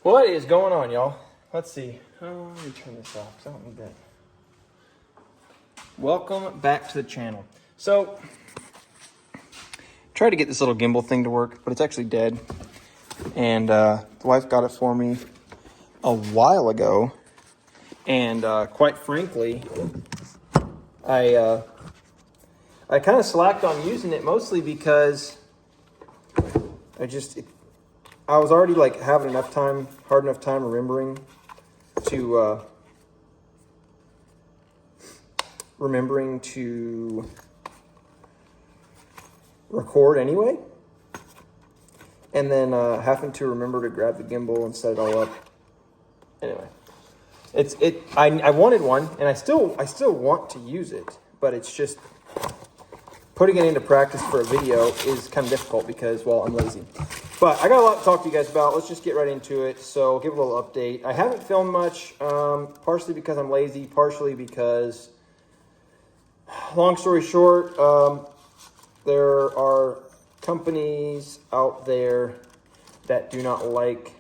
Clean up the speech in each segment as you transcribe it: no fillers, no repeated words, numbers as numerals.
What is going on, y'all? Let's see. Oh, let me turn this off because I don't need that. Welcome back to the channel. So, tried to get this little gimbal thing to work, but it's actually dead. And the wife got it for me a while ago. And quite frankly, I kind of slacked on using it mostly because I was already like having hard enough time remembering to record anyway, and then having to remember to grab the gimbal and set it all up. Anyway, I wanted one, and I still want to use it, but it's just putting it into practice for a video is kind of difficult because, well, I'm lazy. But I got a lot to talk to you guys about. Let's just get right into it. So give a little update. I haven't filmed much, partially because I'm lazy, partially because, long story short, there are companies out there that do not like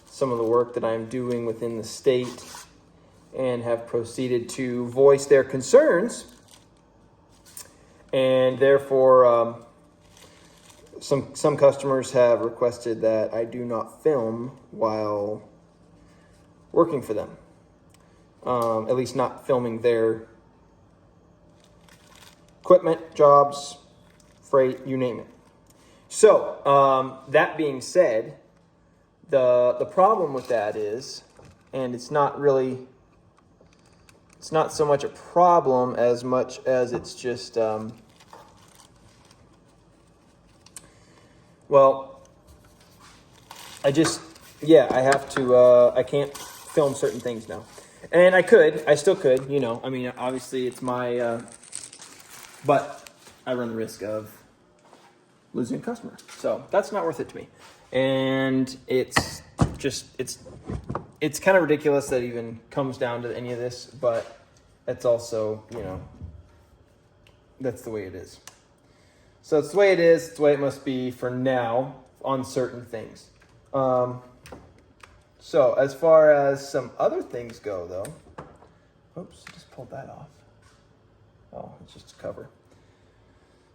some of the work that I'm doing within the state and have proceeded to voice their concerns. And therefore, some customers have requested that I do not film while working for them. At least not filming their equipment, jobs, freight, you name it. So, that being said, the problem with that is, and it's not so much a problem as much as it's just, well, I have to, I can't film certain things now. And I still could, I mean, obviously it's my, but I run the risk of losing a customer. So that's not worth it to me. And it's kind of ridiculous that it even comes down to any of this, but it's also, that's the way it is. So it's the way it is. It's the way it must be for now on certain things. So as far as some other things go, though, oops, just pulled that off. Oh, it's just a cover.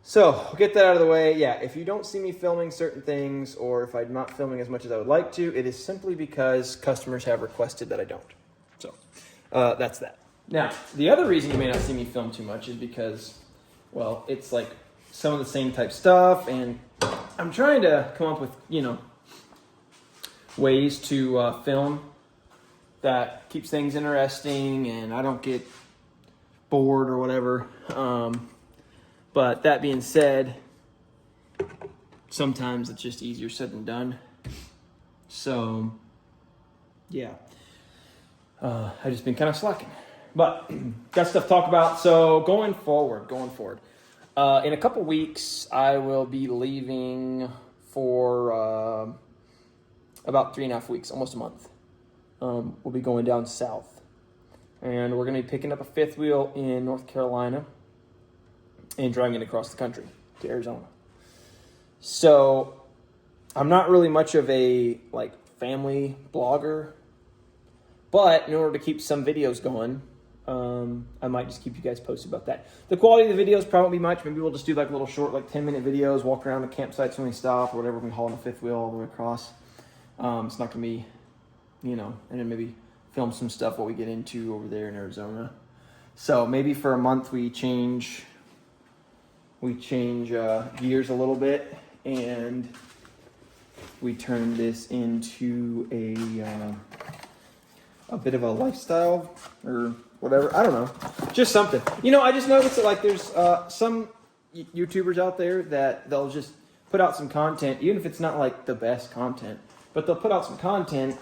So we'll get that out of the way. Yeah, if you don't see me filming certain things, or if I'm not filming as much as I would like to, it is simply because customers have requested that I don't. So that's that. Now, the other reason you may not see me film too much is because, well, it's like some of the same type stuff, and I'm trying to come up with, ways to film that keeps things interesting and I don't get bored or whatever. But that being said, sometimes it's just easier said than done. So, yeah, I've just been kind of slacking. But got stuff to talk about. So going forward, in a couple weeks, I will be leaving for about 3.5 weeks, almost a month. We'll be going down south, and we're going to be picking up a fifth wheel in North Carolina and driving it across the country to Arizona. So I'm not really much of a family blogger, but in order to keep some videos going, I might just keep you guys posted about that. The quality of the videos probably won't be much. Maybe we'll just do little short 10-minute videos, walk around the campsites when we stop or whatever. We're hauling a fifth wheel all the way across. It's not going to be, and then maybe film some stuff what we get into over there in Arizona. So maybe for a month we change gears a little bit, and we turn this into a bit of a lifestyle or whatever. I don't know, just something. I just noticed that there's some YouTubers out there that they'll just put out some content, even if it's not the best content, but they'll put out some content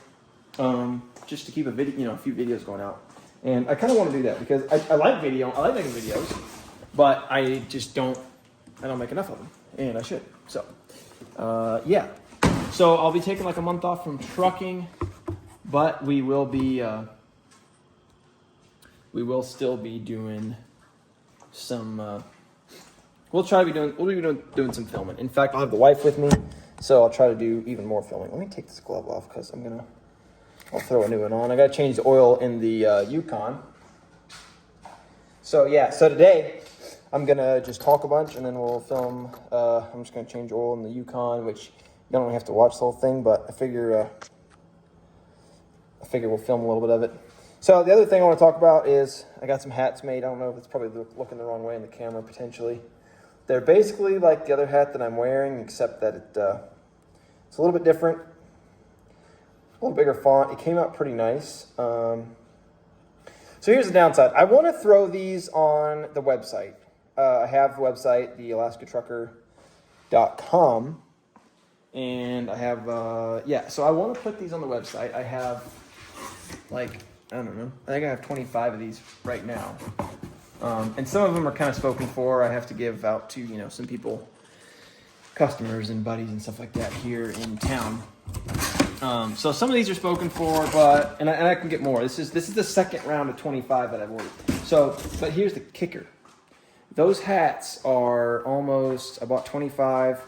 just to keep a few videos going out. And I kind of want to do that because I like making videos, but I don't make enough of them, and I should. So, yeah. So I'll be taking a month off from trucking, but we will still be doing some, we'll be doing some filming. In fact, I'll have the wife with me, so I'll try to do even more filming. Let me take this glove off because I'm going to I'll throw a new one on. I got to change the oil in the Yukon. So yeah, so today I'm going to just talk a bunch and then we'll film. I'm just going to change oil in the Yukon, which you don't have to watch the whole thing, but I figure we'll film a little bit of it. So the other thing I want to talk about is I got some hats made. I don't know if it's probably looking the wrong way in the camera potentially. They're basically like the other hat that I'm wearing, except that it's a little bit different, a little bigger font. It came out pretty nice. So here's the downside. I want to throw these on the website. I have the website, thealaskatrucker.com, and I have, so I want to put these on the website. I have, like, I don't know, I think I have 25 of these right now. And some of them are kind of spoken for. I have to give out to, some people, customers and buddies and stuff like that here in town. So some of these are spoken for, but and I can get more. This is the second round of 25 that I've ordered. So, but here's the kicker. Those hats are almost about 25.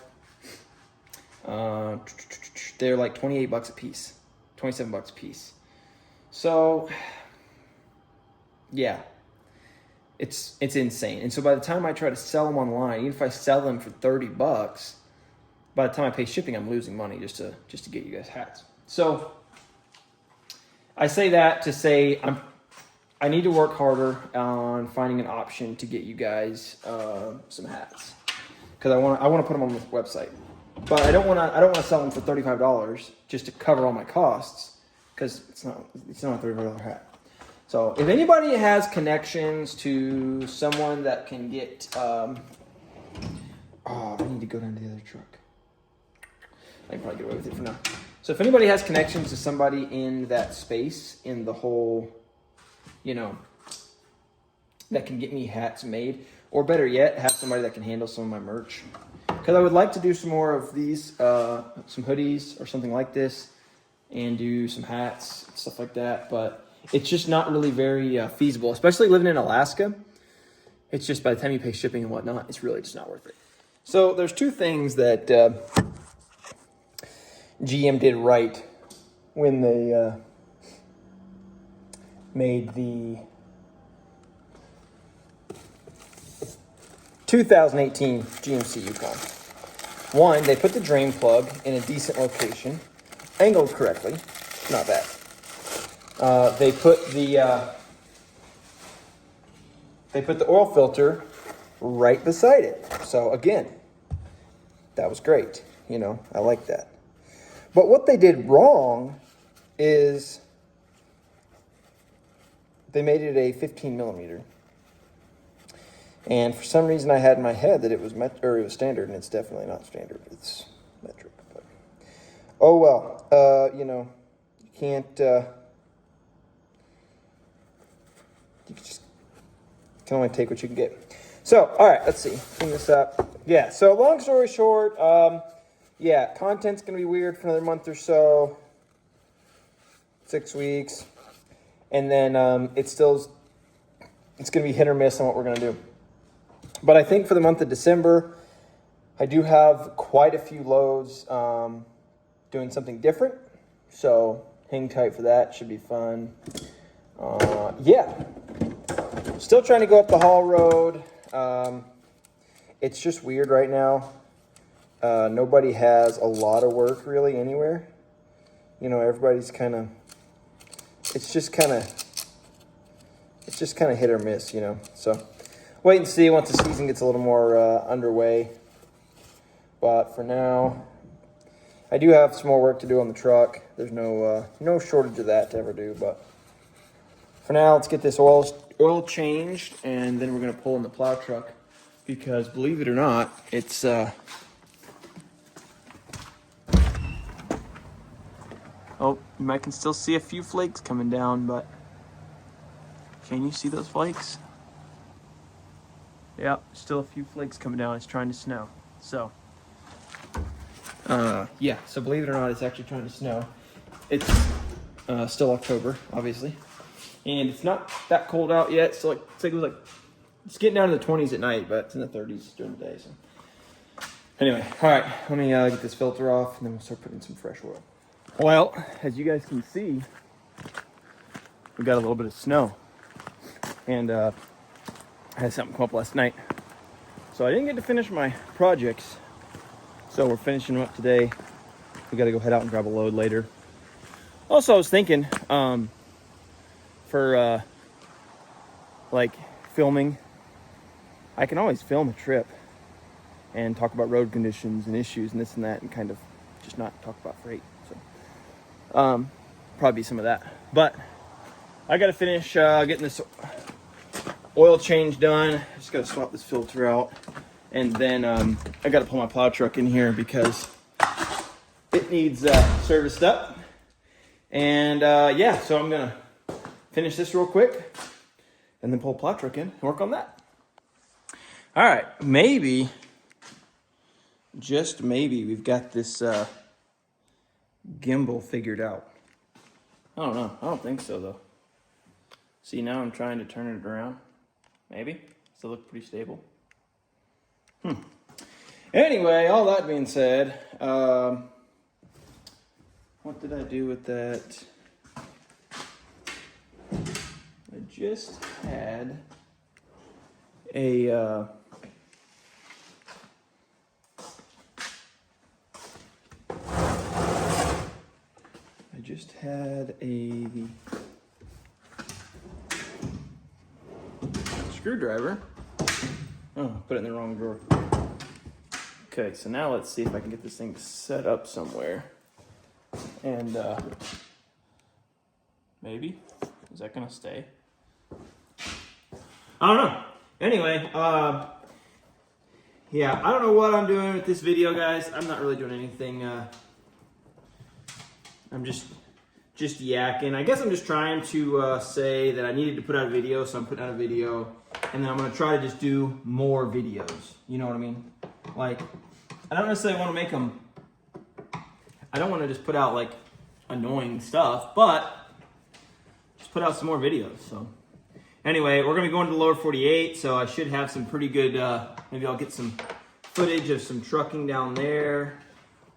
They're like $28 a piece, $27 a piece. So, yeah, it's insane. And so by the time I try to sell them online, even if I sell them for $30, by the time I pay shipping, I'm losing money just to get you guys hats. So I say that to say I need to work harder on finding an option to get you guys some hats because I want to put them on the website, but I don't want to sell them for $35 just to cover all my costs because it's not a $35 hat. So if anybody has connections to someone that can get, I need to go down to the other truck. I can probably get away with it for now. So if anybody has connections to somebody in that space, in the whole, that can get me hats made, or better yet, have somebody that can handle some of my merch. Because I would like to do some more of these, some hoodies or something like this, and do some hats, stuff like that. But it's just not really very feasible, especially living in Alaska. It's just by the time you pay shipping and whatnot, it's really just not worth it. So there's two things that GM did right when they made the 2018 GMC Yukon. One, they put the drain plug in a decent location, angled correctly, not bad. They put the oil filter right beside it. So again, that was great. I like that. But what they did wrong is they made it a 15 millimeter. And for some reason I had in my head that it was it was standard, and it's definitely not standard. It's metric. But oh well. You can't you can only take what you can get. So, all right, let's see. Clean this up. Yeah, so long story short, content's going to be weird for another month or so. 6 weeks. And then it's going to be hit or miss on what we're going to do. But I think for the month of December, I do have quite a few loads doing something different. So hang tight for that. Should be fun. Still trying to go up the haul road. It's just weird right now. Nobody has a lot of work really anywhere. Everybody's it's just kind of hit or miss, So wait and see once the season gets a little more underway. But for now, I do have some more work to do on the truck. There's no shortage of that to ever do. But for now, let's get this oil changed, and then we're going to pull in the plow truck. Because believe it or not, it's oh, I can still see a few flakes coming down, but can you see those flakes? Yeah, still a few flakes coming down. It's trying to snow. So so believe it or not, it's actually trying to snow. It's still October, obviously, and it's not that cold out yet. So it's getting down to the 20s at night, but it's in the 30s during the day. So anyway, all right, let me get this filter off, and then we'll start putting some fresh oil. Well, as you guys can see, we got a little bit of snow. And I had something come up last night. So I didn't get to finish my projects. So we're finishing them up today. We got to go head out and grab a load later. Also, I was thinking for like filming, I can always film a trip and talk about road conditions and issues and this and that, and kind of just not talk about freight. So probably some of that. But I got to finish getting this oil change done. Just got to swap this filter out, and then I got to pull my plow truck in here because it needs serviced up. And yeah, so I'm gonna finish this real quick and then pull a plow truck in and work on that. All right, maybe, just maybe, we've got this gimbal figured out. I don't know. I don't think so though. See, now I'm trying to turn it around. Maybe. Still look pretty stable. Anyway, all that being said, what did I do with that? I just had a screwdriver. Oh, put it in the wrong drawer. Okay, so now let's see if I can get this thing set up somewhere. And maybe, is that gonna stay? I don't know. Anyway, yeah, I don't know what I'm doing with this video, guys. I'm not really doing anything. I'm just yakking. I guess I'm just trying to say that I needed to put out a video, so I'm putting out a video, and then I'm gonna try to just do more videos. You know what I mean? Like, I don't necessarily want to make them. I don't want to just put out like annoying stuff, but just put out some more videos. So anyway, we're gonna be going to the lower 48, so I should have some pretty good. Maybe I'll get some footage of some trucking down there,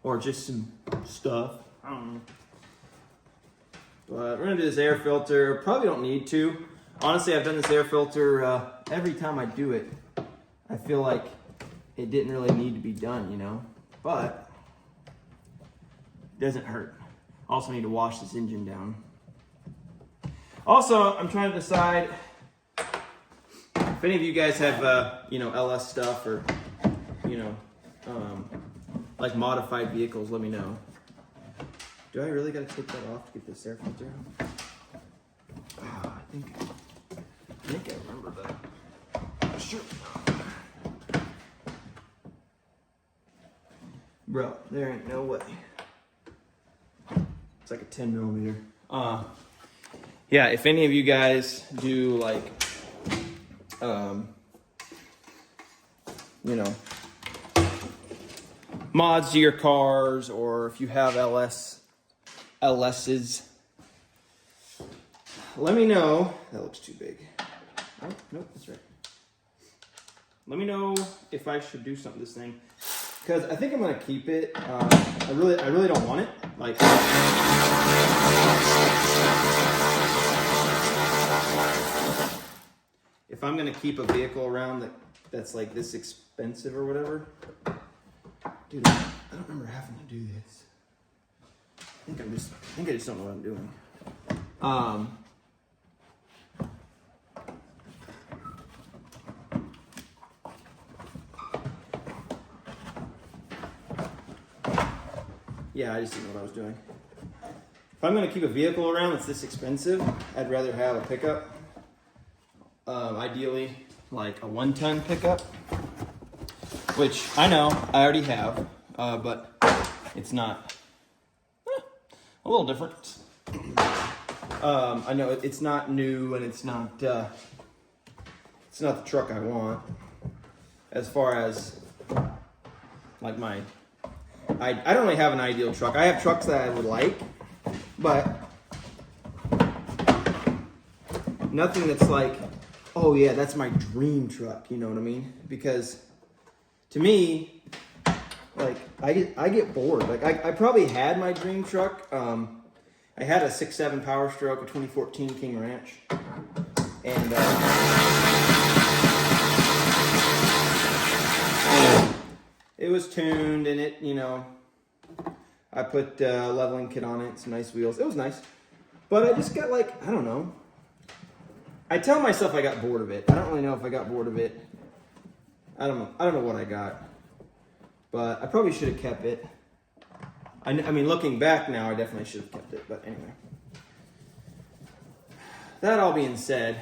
or just some stuff. I don't know. But we're gonna do this air filter. Probably don't need to. Honestly, I've done this air filter every time I do it. I feel like it didn't really need to be done, you know, but it doesn't hurt. Also need to wash this engine down. Also, I'm trying to decide if any of you guys have, you know, LS stuff or, you know, like modified vehicles, let me know. Do I really gotta take that off to get this air filter out? Oh, I think I remember that. Sure. Bro, there ain't no way. It's like a 10 millimeter. Yeah, if any of you guys do like, you know, mods to your cars, or if you have LS's, let me know. That looks too big. Oh, nope, that's right. Let me know if I should do something to this thing, because I think I'm gonna keep it. I really don't want it. Like, if I'm gonna keep a vehicle around that's like this expensive or whatever, dude, I don't remember having to do this. I think I just don't know what I'm doing. Yeah, I just didn't know what I was doing. If I'm gonna keep a vehicle around that's this expensive, I'd rather have a pickup. Ideally, like a 1-ton pickup, which I know I already have, but it's not a little different. I know it's not new, and it's not the truck I want. As far as like I don't really have an ideal truck. I have trucks that I would like, but nothing that's like, oh yeah, that's my dream truck. You know what I mean? Because to me, like I get bored. Like I probably had my dream truck, I had a 6.7 Power Stroke, a 2014 King Ranch, and it was tuned, and it, you know, I put a leveling kit on it, some nice wheels. It was nice, but I just got like, I don't know. I tell myself I got bored of it. I don't really know if I got bored of it. I don't know what I got, but I probably should have kept it. I mean, looking back now, I definitely should have kept it. But anyway, that all being said,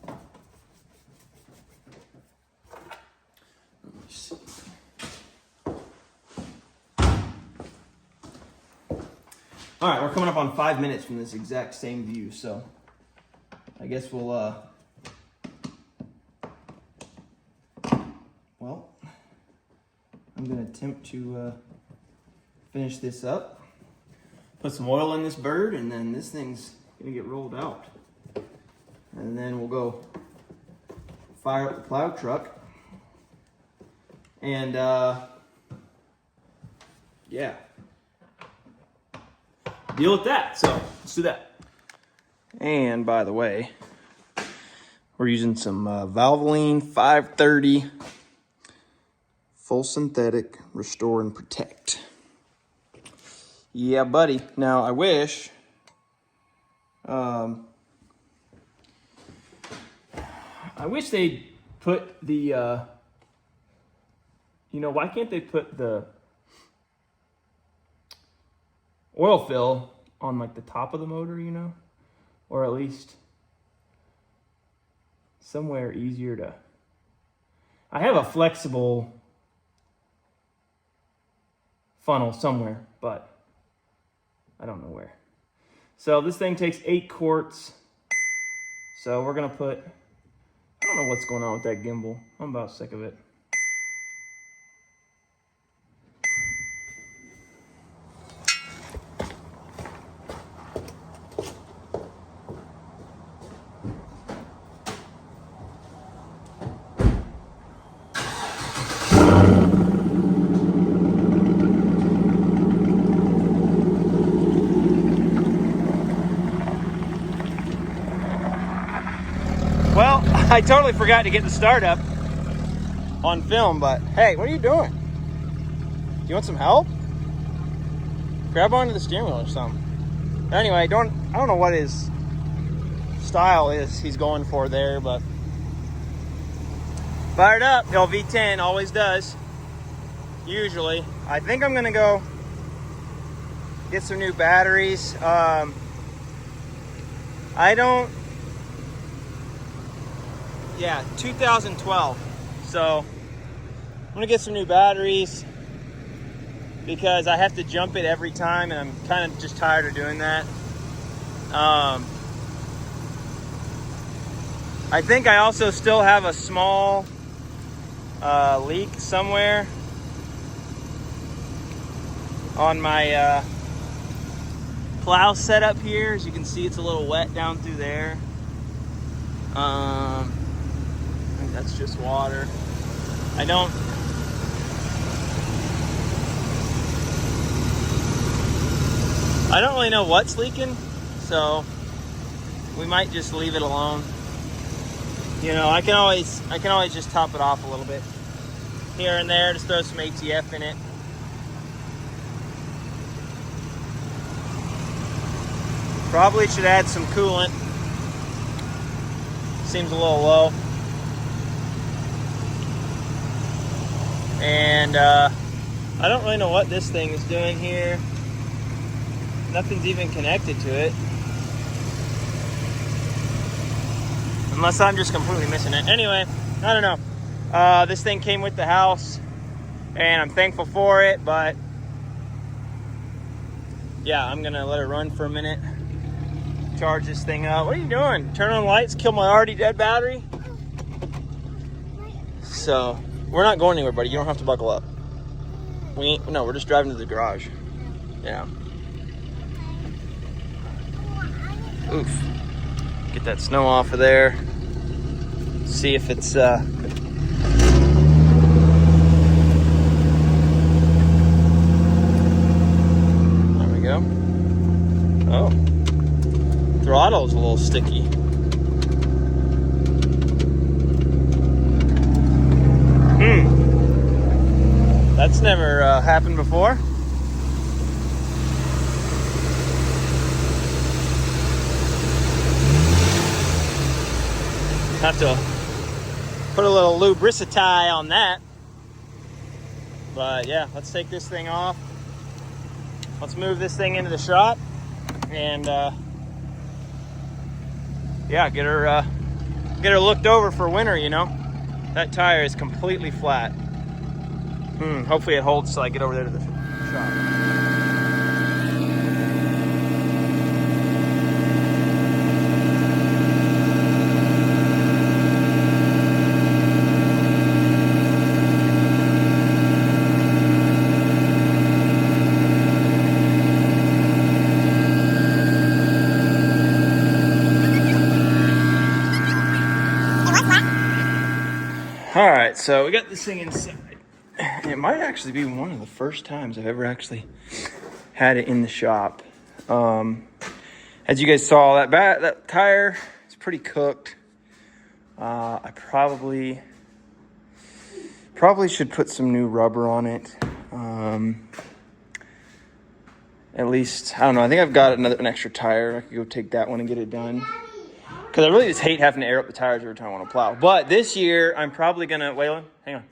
let me see. All right, we're coming up on 5 minutes from this exact same view, so I guess we'll, well, I'm going to attempt to finish this up, put some oil in this bird, and then this thing's going to get rolled out. And then we'll go fire up the plow truck, and, yeah. Deal with that. So let's do that. And by the way, we're using some Valvoline 530 full synthetic restore and protect. Yeah, buddy. Now I wish they put the you know, why can't they put the oil fill on like the top of the motor, you know, or at least somewhere easier to. I have a flexible funnel somewhere, but I don't know where. So this thing takes 8 quarts. So we're gonna put, I don't know what's going on with that gimbal. I'm about sick of it. Well, I totally forgot to get the startup on film, but hey, what are you doing? Do you want some help? Grab onto the steering wheel or something. Anyway, I don't know what his style is he's going for there, but fired up. The V10 always does. Usually. I think I'm gonna go get some new batteries. Yeah, 2012. So I'm gonna get some new batteries because I have to jump it every time, and I'm kind of just tired of doing that. I think I also still have a small leak somewhere on my plow setup here. As you can see, it's a little wet down through there. I think that's just water. I don't really know what's leaking, so we might just leave it alone. You know, I can always just top it off a little bit here and there, just throw some ATF in it. Probably should add some coolant. Seems a little low. And I don't really know what this thing is doing here. Nothing's even connected to it. Unless I'm just completely missing it. Anyway, I don't know. This thing came with the house, and I'm thankful for it, but yeah, I'm gonna let it run for a minute. Charge this thing up. What are you doing? Turn on lights, kill my already dead battery? So, we're not going anywhere, buddy. You don't have to buckle up. No, we're just driving to the garage. Yeah. Oof. Get that snow off of there. See if it's go. Oh. Throttle's a little sticky. That's never happened before. Have to put a little lubricity on that. But yeah, let's take this thing off. Let's move this thing into the shop and yeah, get her looked over for winter, you know. That tire is completely flat. Hopefully it holds till I get over there to the shop. All right, so we got this thing inside. It might actually be one of the first times I've ever actually had it in the shop. As you guys saw, that tire is pretty cooked. I probably should put some new rubber on it. At least, I don't know. I think I've got an extra tire. I could go take that one and get it done. Because I really just hate having to air up the tires every time I want to plow. But this year, I'm probably going to, Waylon, hang on.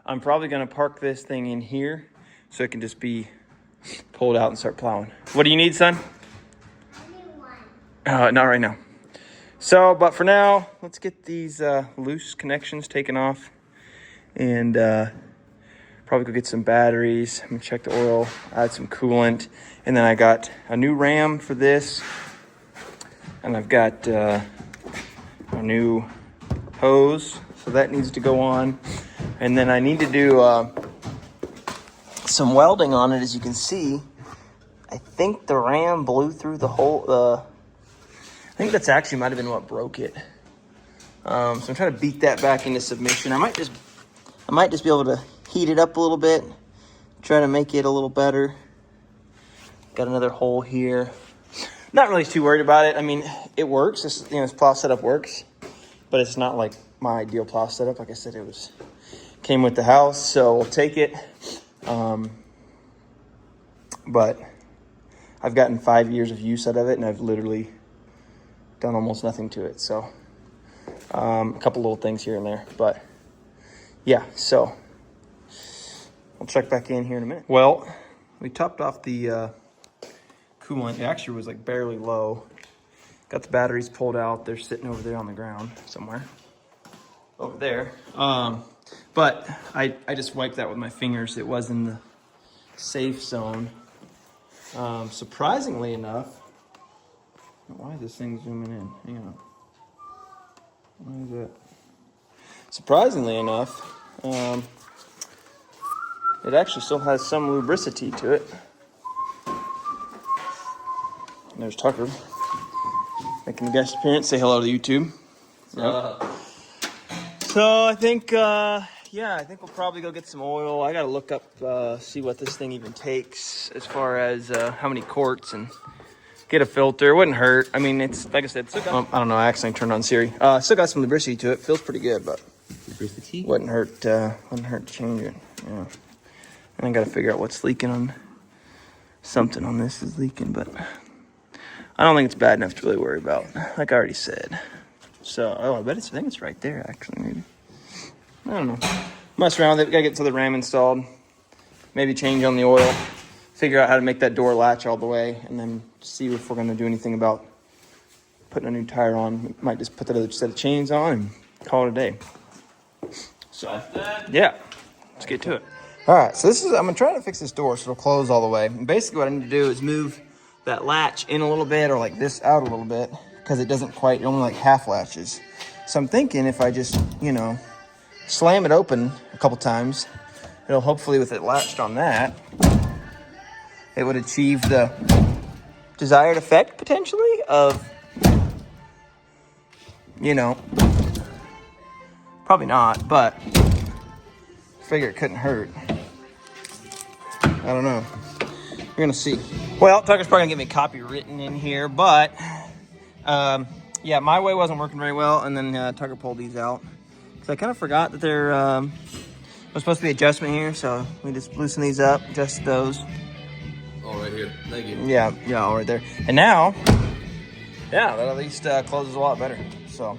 I'm probably going to park this thing in here so it can just be pulled out and start plowing. What do you need, son? Not right now. So, but for now, let's get these loose connections taken off. And probably go get some batteries. I'm going to check the oil, add some coolant. And then I got a new ram for this. And I've got a new hose, so that needs to go on. And then I need to do some welding on it. As you can see, I think the ram blew through the whole, I think that's actually might have been what broke it. So I'm trying to beat that back into submission. I might just be able to heat it up a little bit, try to make it a little better. Got another hole here. Not really too worried about it. I mean, it works. This plow setup works, but it's not like my ideal plow setup. Like I said, came with the house, so we'll take it. But I've gotten 5 years of use out of it, and I've literally done almost nothing to it. So a couple little things here and there, but yeah. So I'll check back in here in a minute. Well, we topped off the coolant. It actually was like barely low. Got the batteries pulled out. They're sitting over there on the ground somewhere over there. But I just wiped that with my fingers. It was in the safe zone. Surprisingly enough, why is this thing zooming in? Hang on. Why is that? Surprisingly enough, it actually still has some lubricity to it. And there's Tucker making a guest appearance. Say hello to YouTube. Yep. So I think, I think we'll probably go get some oil. I gotta look up, see what this thing even takes as far as how many quarts, and get a filter. It wouldn't hurt. I mean, it's like I said, still got, I don't know. I accidentally turned on Siri. Still got some lubricity to it. Feels pretty good, but lubricity wouldn't hurt to change it. Yeah. And I gotta figure out what's leaking on something on this is leaking, but I don't think it's bad enough to really worry about, like I already said. So, I think it's right there, actually, maybe. I don't know. Mess around with it. Gotta get to the ram installed. Maybe change on the oil. Figure out how to make that door latch all the way. And then see if we're gonna do anything about putting a new tire on. We might just put that other set of chains on and call it a day. So, yeah. Let's get to it. All right, so I'm gonna try to fix this door so it'll close all the way. And basically what I need to do is move that latch in a little bit, or like this out a little bit, because it doesn't quite, it only like half latches. So I'm thinking if I just, slam it open a couple times, it'll hopefully, with it latched on that, it would achieve the desired effect potentially of, probably not, but I figure it couldn't hurt. I don't know. We're gonna see. Well, Tucker's probably gonna get me copywritten in here, but yeah, my way wasn't working very well, and then Tucker pulled these out. So I kind of forgot that there was supposed to be adjustment here, so we just loosen these up, adjust those. Oh, right here. Thank you. Yeah, all right there. And now, yeah, that at least closes a lot better. So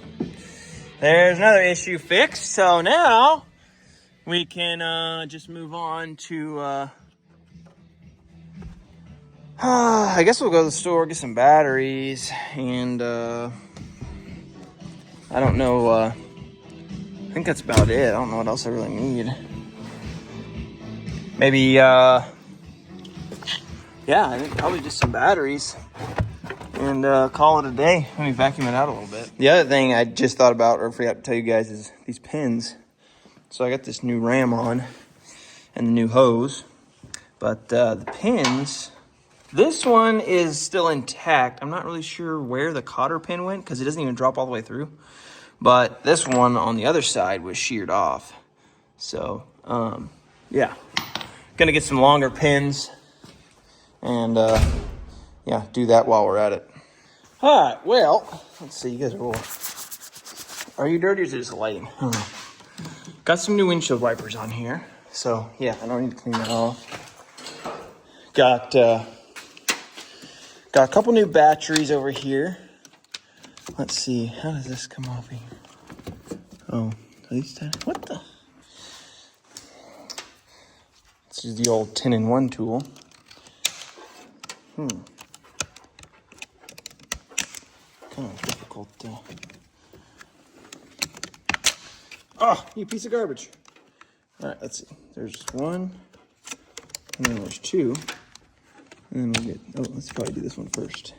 there's another issue fixed. So now we can just move on to, I guess we'll go to the store, get some batteries, and I don't know, I think that's about it. I don't know what else I really need. Maybe, yeah, I think probably just some batteries and call it a day. Let me vacuum it out a little bit. The other thing I just thought about, or forgot to tell you guys, is these pins. So I got this new ram on and the new hose, but the pins, this one is still intact. I'm not really sure where the cotter pin went because it doesn't even drop all the way through. But this one on the other side was sheared off. So, yeah. Gonna get some longer pins and, yeah, do that while we're at it. All right, well, let's see. You guys are you dirty or is it just lighting? Got some new windshield wipers on here. So, yeah, I don't need to clean that off. Got a couple new batteries over here. Let's see. How does this come off here? Oh, at least what the? This is the old 10-in-1 tool. Kind of difficult. Oh, you piece of garbage. All right, let's see. There's one, and then there's two. And then we'll get, let's probably do this one first.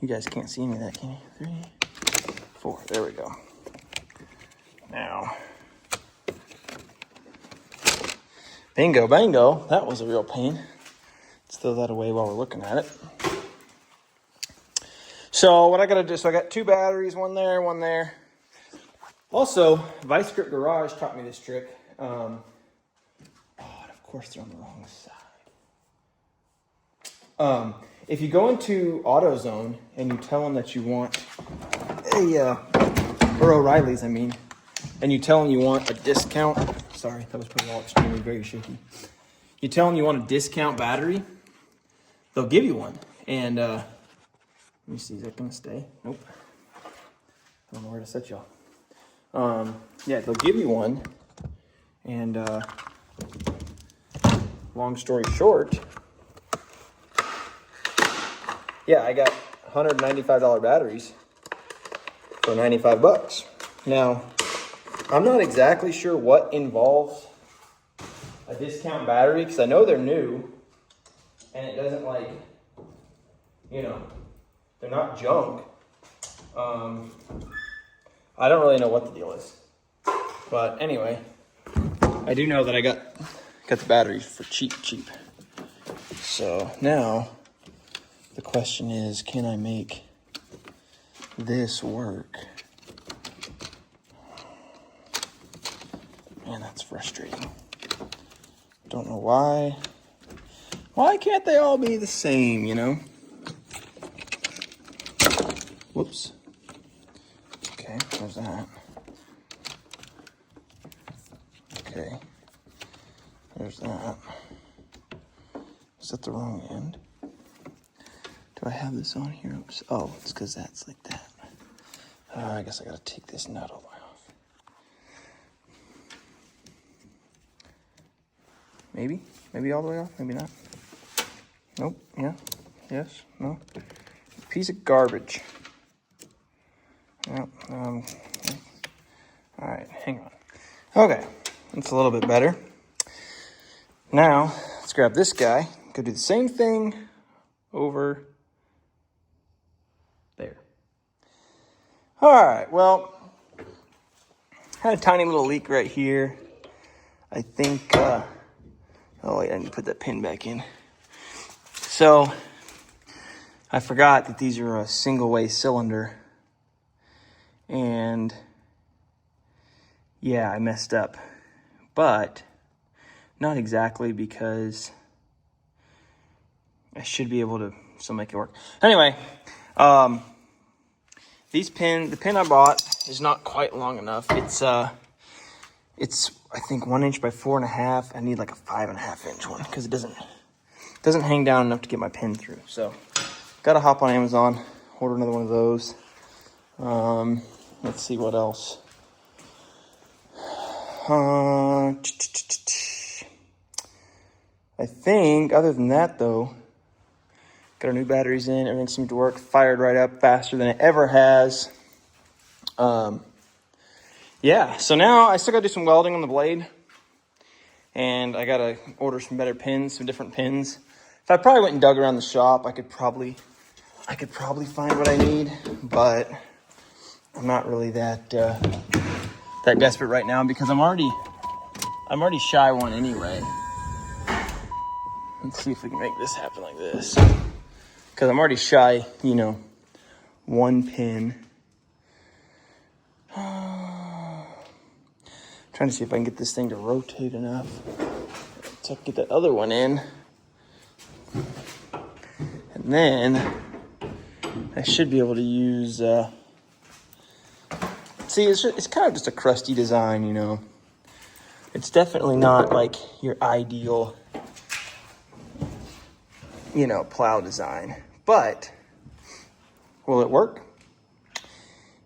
You guys can't see any of that, can you? 3, 4, there we go. Now, bingo, bango, that was a real pain. Let's throw that away while we're looking at it. So what I gotta do, so I got 2 batteries, one there, one there. Also, Vice Grip Garage taught me this trick. And of course they're on the wrong side. If you go into AutoZone and you tell them that you want or O'Reilly's, I mean, and you tell them you want a discount. Sorry, that was probably all extremely very shaky. You tell them you want a discount battery, they'll give you one. And let me see, is that gonna stay? Nope. I don't know where to set y'all. Yeah, they'll give you one. And long story short, yeah, I got $195 batteries for $95. Now, I'm not exactly sure what involves a discount battery because I know they're new and it doesn't like, you know, they're not junk. I don't really know what the deal is. But anyway, I do know that I got the batteries for cheap. So now the question is, can I make this work? Man, that's frustrating. Don't know why. Why can't they all be the same, you know? Whoops. Okay, there's that. Okay. There's that. Is that the wrong end? Do I have this on here? Oops. Oh, it's because that's like that. I guess I gotta take this nut all the way off. Maybe? Maybe all the way off? Maybe not. Nope. Yeah. Yes. No. Piece of garbage. Yep. All right. Hang on. Okay. That's a little bit better. Now, let's grab this guy. Go do the same thing over there. All right. Well, had a tiny little leak right here. I think, oh wait, I need to put that pin back in. So, I forgot that these are a single way cylinder. And, yeah, I messed up. But, not exactly because I should be able to still make it work. Anyway, the pin I bought is not quite long enough. It's I think 1 inch by 4.5. I need like a 5.5 inch one because it doesn't hang down enough to get my pin through. So gotta hop on Amazon, order another one of those. Let's see what else. I think other than that though, got our new batteries in. Everything seemed to work. Fired right up faster than it ever has. Yeah, so now I still got to do some welding on the blade. And I got to order some better pins, some different pins. If I probably went and dug around the shop, I could probably find what I need. But I'm not really that desperate right now because I'm already shy one anyway. Let's see if we can make this happen like this. Because I'm already shy, one pin. Trying to see if I can get this thing to rotate enough to get that other one in. And then I should be able to use, see, it's kind of just a crusty design, It's definitely not like your ideal, plow design. But will it work?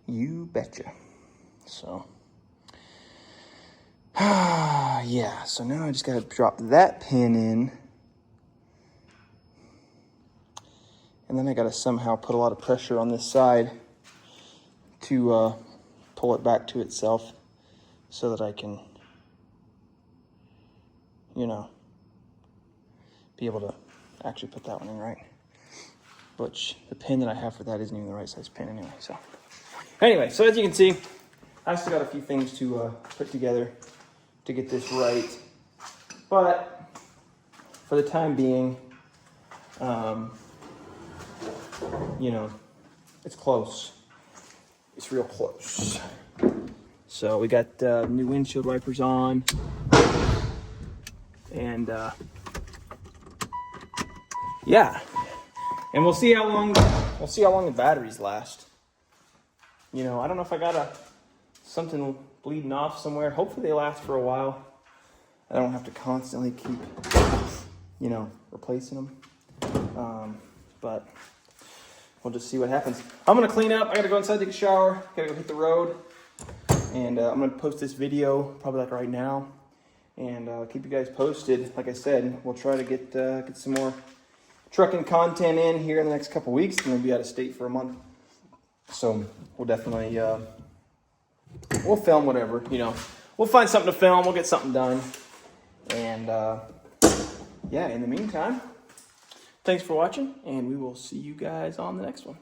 You betcha. So, yeah. So now I just got to drop that pin in. And then I got to somehow put a lot of pressure on this side to pull it back to itself so that I can, be able to actually put that one in right. Which the pin that I have for that isn't even the right size pin anyway. So so as you can see, I still got a few things to put together to get this right. But for the time being, it's close. It's real close. So we got new windshield wipers on, and yeah. And we'll see how long the batteries last. I don't know if I got something bleeding off somewhere. Hopefully they last for a while. I don't have to constantly keep, replacing them. But we'll just see what happens. I'm gonna clean up. I gotta go inside, take a shower. Gotta go hit the road. And I'm gonna post this video probably like right now. And keep you guys posted. Like I said, we'll try to get some more trucking content in here in the next couple weeks. I'm gonna be out of state for a month, so we'll definitely we'll film whatever. We'll find something to film. We'll get something done, and yeah. In the meantime, thanks for watching, and we will see you guys on the next one.